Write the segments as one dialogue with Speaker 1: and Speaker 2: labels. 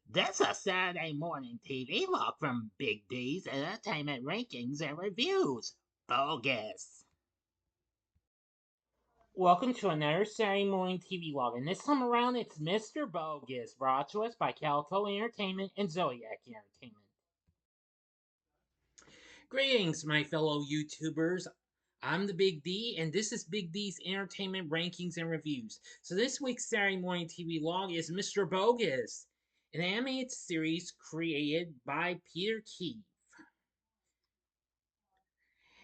Speaker 1: This is Saturday Morning TVLog from Big D's Entertainment Rankings and Reviews. Bogus. Welcome to another Saturday Morning TVLog, and this time around it's Mr. Bogus, brought to us by Calico Entertainment and Zodiac Entertainment. Greetings, my fellow YouTubers. I'm the Big D, and this is Big D's Entertainment Rankings and Reviews. So this week's Saturday Morning TV Log is Mr. Bogus, an animated series created by Peter Keefe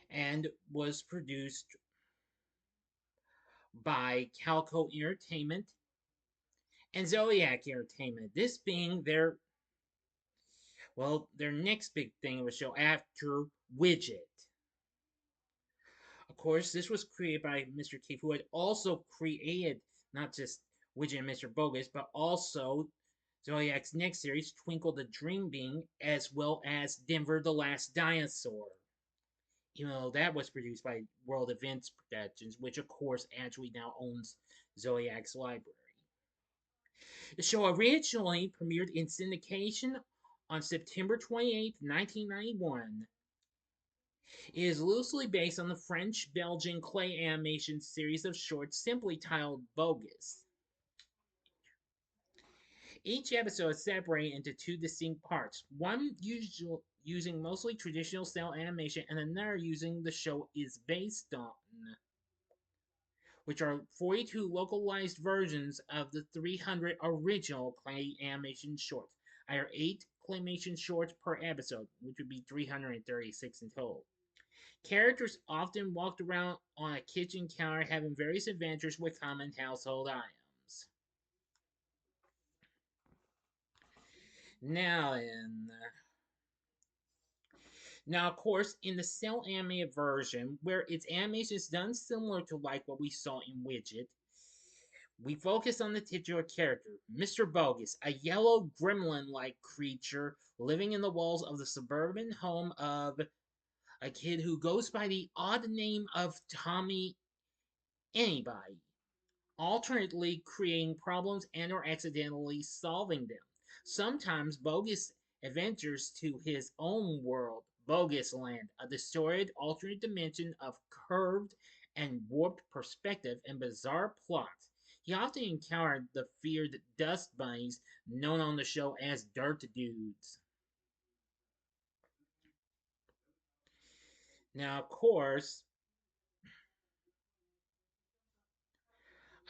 Speaker 1: and was produced by Calico Entertainment and Zodiac Entertainment. This being their next big thing of a show after Widget. Of course, this was created by Mr. Keefe, who had also created not just Widget and Mr. Bogus, but also Zodiac's next series, Twinkle the Dream Being, as well as Denver the Last Dinosaur. Even though that was produced by World Events Productions, which of course actually now owns Zodiac's library. The show originally premiered in syndication on September 28, 1991. It is loosely based on the French-Belgian clay animation series of shorts simply titled Bogus. Each episode is separated into two distinct parts, one using mostly traditional cel animation and another using the show is based on, which are 42 localized versions of the 300 original clay animation shorts. There are 8 claymation shorts per episode, which would be 336 in total. Characters often walked around on a kitchen counter having various adventures with common household items. Now then. Now, of course, in the cel-animated version, where its animation is done similar to like what we saw in Widget, we focus on the titular character, Mr. Bogus, a yellow gremlin-like creature living in the walls of the suburban home of a kid who goes by the odd name of Tommy Anybody, alternately creating problems and or accidentally solving them. Sometimes Bogus adventures to his own world, Bogus Land, a distorted alternate dimension of curved and warped perspective and bizarre plots. He often encountered the feared dust bunnies known on the show as Dirt Dudes. Now, of course,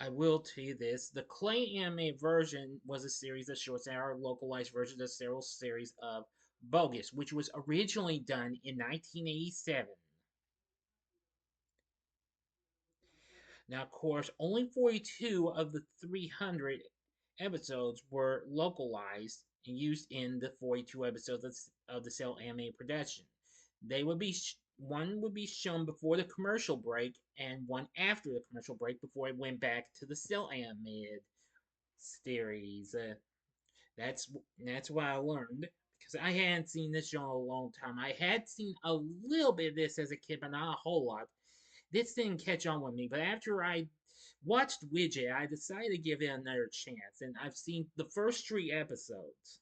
Speaker 1: I will tell you this. The clay anime version was a series of shorts that are localized versions of several series of Bogus, which was originally done in 1987. Now, of course, only 42 of the 300 episodes were localized and used in the 42 episodes of the cel-animated production. They would be one would be shown before the commercial break and one after the commercial break before it went back to the cel-animated series. That's what I learned because I hadn't seen this show in a long time. I had seen a little bit of this as a kid, but not a whole lot. This didn't catch on with me, but after I watched Widget, I decided to give it another chance, and I've seen the first 3 episodes.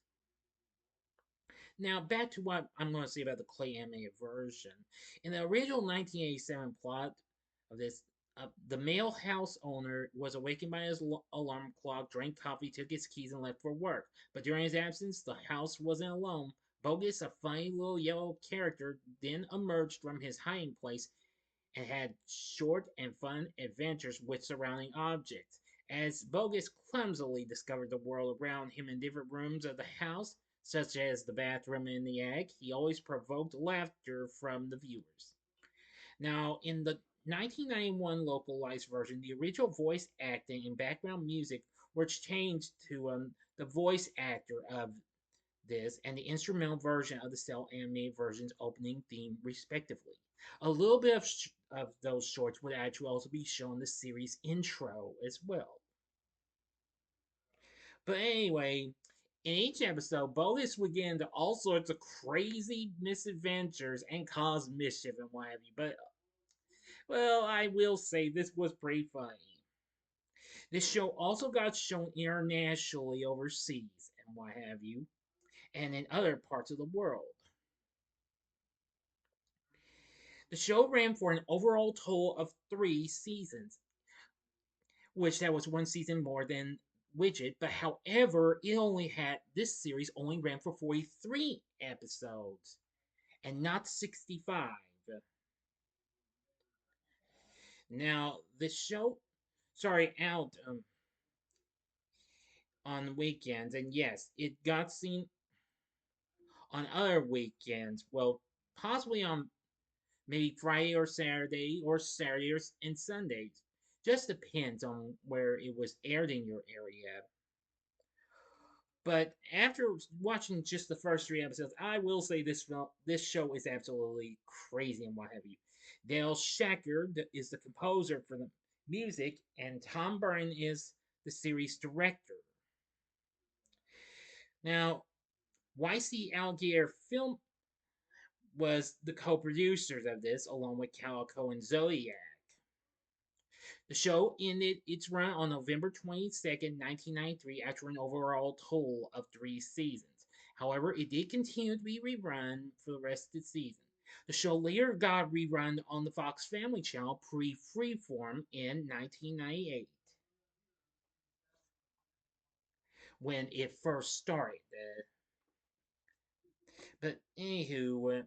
Speaker 1: Now, back to what I'm going to say about the clay animated version. In the original 1987 plot of this, the male house owner was awakened by his alarm clock, drank coffee, took his keys, and left for work. But during his absence, the house wasn't alone. Bogus, a funny little yellow character, then emerged from his hiding place and had short and fun adventures with surrounding objects. As Bogus clumsily discovered the world around him in different rooms of the house, such as the bathroom and the attic, he always provoked laughter from the viewers. Now, in the 1991 localized version, the original voice acting and background music were changed to the voice actor of this and the instrumental version of the cel-animated version's opening theme, respectively. A little bit of those shorts would actually also be shown in the series intro as well. But anyway, in each episode, Bogus would get into all sorts of crazy misadventures and cause mischief and what have you. But, well, I will say this was pretty funny. This show also got shown internationally overseas, and and what have you, and in other parts of the world. The show ran for an overall total of 3 seasons, which that was 1 season more than Widget, but however, this series only ran for 43 episodes and not 65. Now, the show started out on weekends, and yes, it got seen on other weekends. Well, possibly on maybe Friday or Saturday and Sundays. Just depends on where it was aired in your area. But after watching just the first 3 episodes, I will say this show is absolutely crazy and what have you. Dale Shacker is the composer for the music, and Tom Byrne is the series director. Now, YC Alligator Film was the co-producers of this, along with Calico and Zodiac. The show ended its run on November 22nd, 1993, after an overall total of 3 seasons. However, it did continue to be rerun for the rest of the season. The show later got rerun on the Fox Family Channel pre-Freeform in 1998 when it first started. But anywho,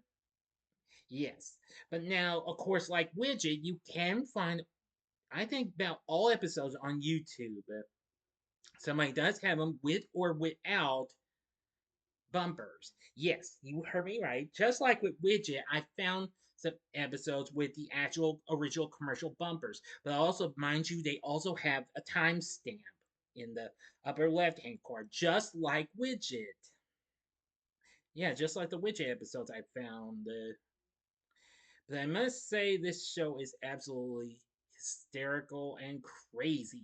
Speaker 1: yes. But now, of course, like Widget, you can find, I think, about all episodes on YouTube. Somebody does have them with or without bumpers. Yes, you heard me right. Just like with Widget, I found some episodes with the actual original commercial bumpers. But also, mind you, they also have a timestamp in the upper left hand corner, just like Widget. Yeah, just like the Widget episodes I found. But I must say, this show is absolutely hysterical and crazy.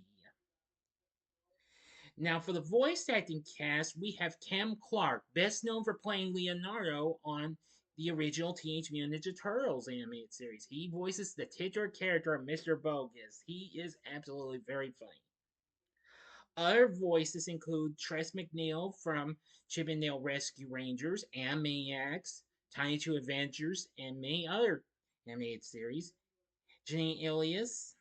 Speaker 1: Now, for the voice acting cast, we have Cam Clark, best known for playing Leonardo on the original Teenage Mutant Ninja Turtles animated series. He voices the titular character of Mr. Bogus. He is absolutely very funny. Other voices include Tress MacNeille from Chip and Dale Rescue Rangers, Animaniacs, Tiny Two Adventures, and many other animated series. Janine Ilias,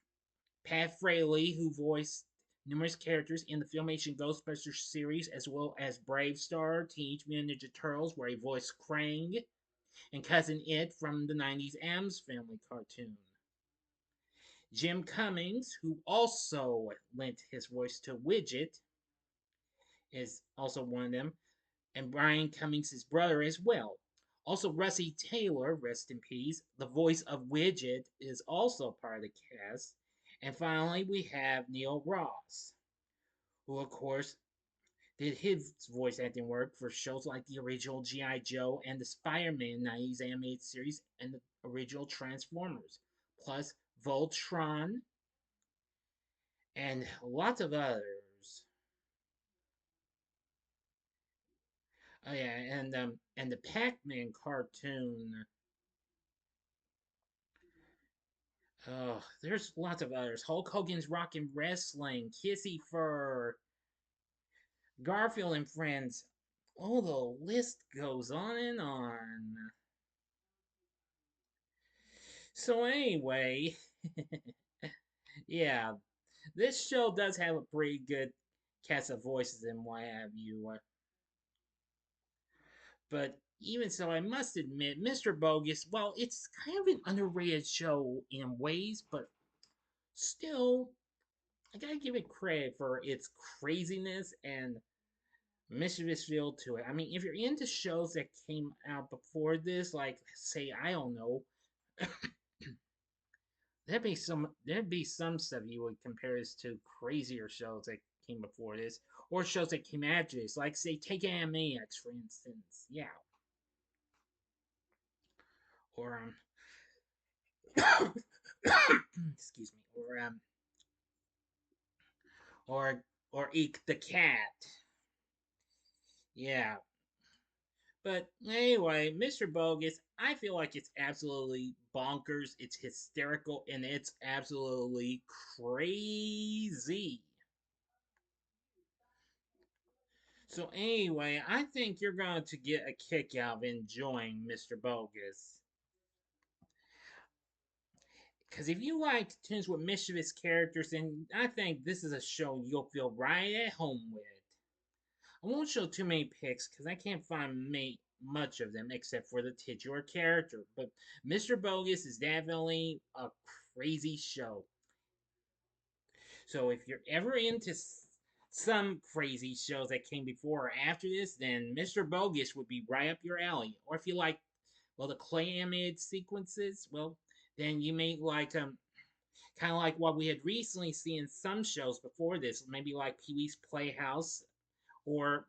Speaker 1: Pat Fraley, who voiced numerous characters in the Filmation Ghostbusters series, as well as Brave Star, Teenage Mutant Ninja Turtles, where he voiced Krang, and Cousin It from the 90s Addams Family cartoon. Jim Cummings, who also lent his voice to Widget, is also one of them, and Brian Cummings' brother as well. Also, Russie Taylor, rest in peace, the voice of Widget, is also part of the cast. And finally, we have Neil Ross, who, of course, did his voice acting work for shows like the original G.I. Joe and the Spider-Man 90s animated series and the original Transformers, plus Voltron and lots of others. Oh yeah, and the Pac-Man cartoon. Oh, there's lots of others. Hulk Hogan's Rockin' Wrestling, Kissy Fur, Garfield and Friends. Oh, the list goes on and on. So anyway, yeah, this show does have a pretty good cast of voices and what have you. But even so, I must admit, Mr. Bogus, well, it's kind of an underrated show in ways, but still, I gotta give it credit for its craziness and mischievous feel to it. I mean, if you're into shows that came out before this, like say, I don't know, there'd be some stuff you would compare this to crazier shows that came before this, or shows that came after this, like say take Animaniacs for instance, yeah, or excuse me, or Eek the Cat, yeah. But anyway, Mr. Bogus, I feel like it's absolutely bonkers, it's hysterical, and it's absolutely crazy. So anyway, I think you're going to get a kick out of enjoying Mr. Bogus. Because if you like tunes with mischievous characters, then I think this is a show you'll feel right at home with. I won't show too many pics because I can't find much of them except for the titular character. But Mr. Bogus is definitely a crazy show. So if you're ever into some crazy shows that came before or after this, then Mr. Bogus would be right up your alley. Or if you like, well, the cel-animated sequences, well, then you may like kind of like what we had recently seen in some shows before this, maybe like Pee Wee's Playhouse, or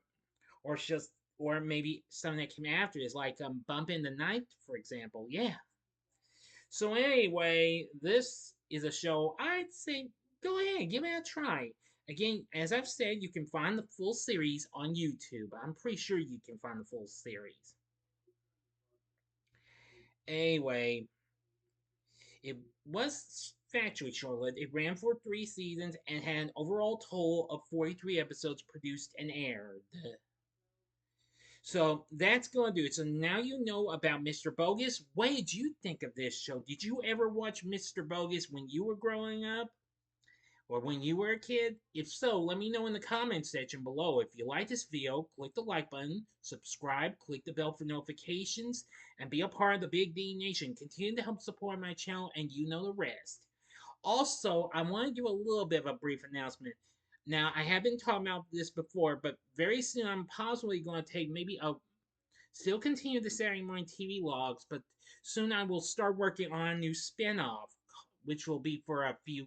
Speaker 1: or just or maybe something that came after this, like Bump in the Night, for example. Yeah. So anyway, this is a show I'd say go ahead, give it a try. Again, as I've said, you can find the full series on YouTube. I'm pretty sure you can find the full series. Anyway, it was factually short-lived. It ran for 3 seasons and had an overall total of 43 episodes produced and aired. So that's going to do it. So now you know about Mr. Bogus. What did you think of this show? Did you ever watch Mr. Bogus when you were growing up? Or when you were a kid? If so, let me know in the comments section below. If you like this video, click the like button, subscribe, click the bell for notifications, and be a part of the Big D Nation. Continue to help support my channel, and you know the rest. Also, I want to do a little bit of a brief announcement. Now, I have been talking about this before, but very soon I'm possibly going to take maybe a still continue the Saturday Morning TVLogs, but soon I will start working on a new spinoff, which will be for a few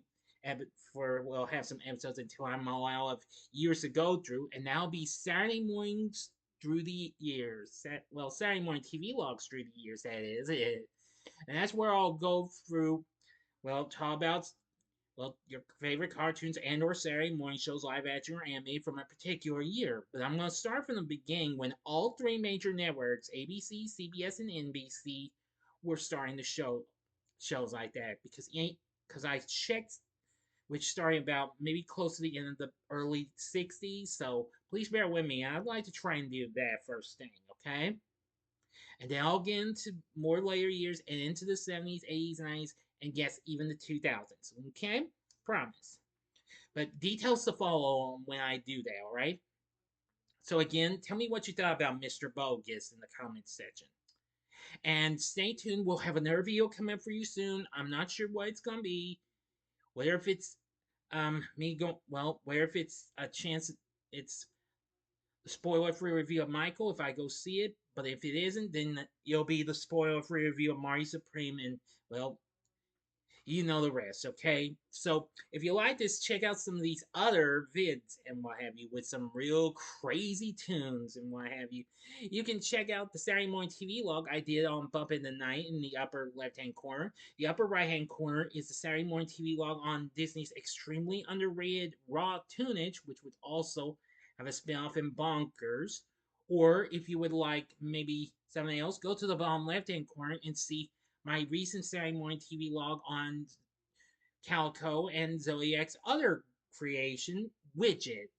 Speaker 1: we'll have some episodes until I'm all out of years to go through, and that'll be Saturday mornings through the years. Saturday Morning TVLogs through the years, that is it. And that's where I'll go through, well, talk about your favorite cartoons and or Saturday morning shows, live action or anime from a particular year. But I'm going to start from the beginning when all three major networks, ABC, CBS, and NBC, were starting to show shows like that because I checked which started about maybe close to the end of the early 60s. So please bear with me. I'd like to try and do that first thing, okay? And then I'll get into more later years and into the 70s, 80s, 90s, and yes, even the 2000s. Okay? Promise. But details to follow when I do that, alright? So again, tell me what you thought about Mr. Bogus in the comments section. And stay tuned, we'll have another video coming up for you soon. I'm not sure what it's gonna be. Whether if it's whether if it's a chance it's spoiler-free review of Michael if I go see it, but if it isn't, then it'll be the spoiler-free review of Marty Supreme, and well, you know the rest, okay? So if you like this, check out some of these other vids and what have you with some real crazy tunes and what have you. You can check out the Saturday Morning TVLog I did on Bump in the Night in the upper left-hand corner. The upper right-hand corner is the Saturday Morning TVLog on Disney's extremely underrated Raw Tunage, which would also have a spin-off in Bonkers. Or if you would like maybe something else, go to the bottom left-hand corner and see my recent Saturday Morning TVLog on Calico and Zodiac's other creation, Widget,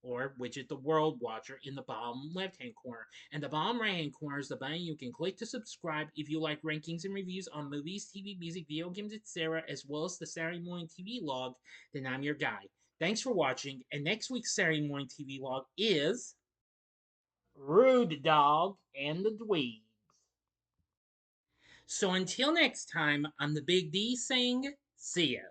Speaker 1: or Widget the World Watcher, in the bottom left-hand corner. And the bottom right-hand corner is the button you can click to subscribe if you like rankings and reviews on movies, TV, music, video games, etc., as well as the Saturday Morning TVLog, then I'm your guy. Thanks for watching, and next week's Saturday Morning TVLog is Rude Dog and the Dweebs. So until next time, I'm the Big D saying, see ya.